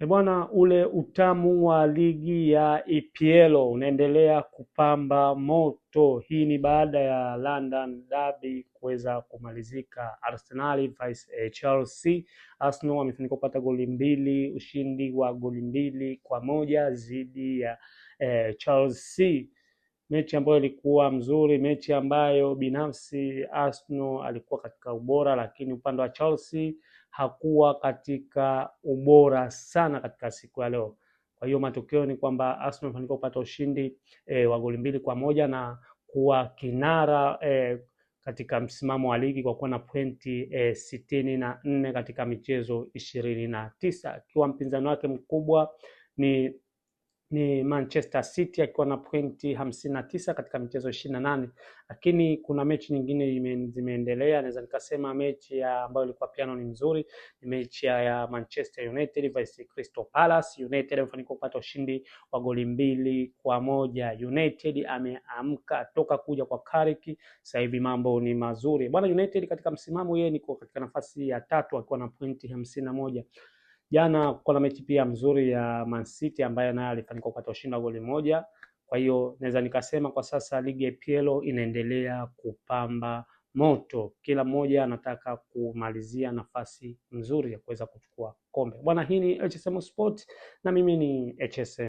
Bwana, ule utamu wa ligi ya EPL unaendelea kupamba moto. Hii ni baada ya London Derby kuweza kumalizika. Arsenal vs Chelsea. Arsenal wamefanikiwa kupata goli mbili, ushindi wa goli 2-1 dhidi ya Chelsea. Mechi ambayo ilikuwa mzuri, mechi ambayo binafsi Arsenal alikuwa katika ubora, lakini upande wa Chelsea hakuwa katika ubora sana katika siku ya leo. Kwa hiyo matokeo ni kwamba Arsenal ilifanikiwa kupata ushindi wa goli 2-1 na kuwa kinara katika msimamo wa ligi kwa kuwa na pointi 64 katika michezo 29, akiwa mpinzani wake mkubwa ni Manchester City akiwa na pointi 59 katika michezo 28. Lakini kuna mechi nyingine zimeendelea. Naweza nikasema mechi ambayo ilikuwa piano ni nzuri ni mechi ya Manchester United vs Crystal Palace. United wamefanikiwa kupata ushindi wa goli 2-1. United ameamka toka kuja kwa Carrick, sasa hivi mambo ni mazuri bwana. United katika msimamo yeye niko katika nafasi ya 3 akiwa na pointi 51. Jana kuna mechi pia mzuri ya Man City ambayo naye alifanikiwa kupata ushindi wa goli 1. Kwa hiyo naweza nikasema kwa sasa ligi ya EPL inaendelea kupamba moto. Kila mmoja anataka kumalizia nafasi nzuri ya kuweza kuchukua kombe. Bwana, hii ni HSM Sport na mimi ni HSM.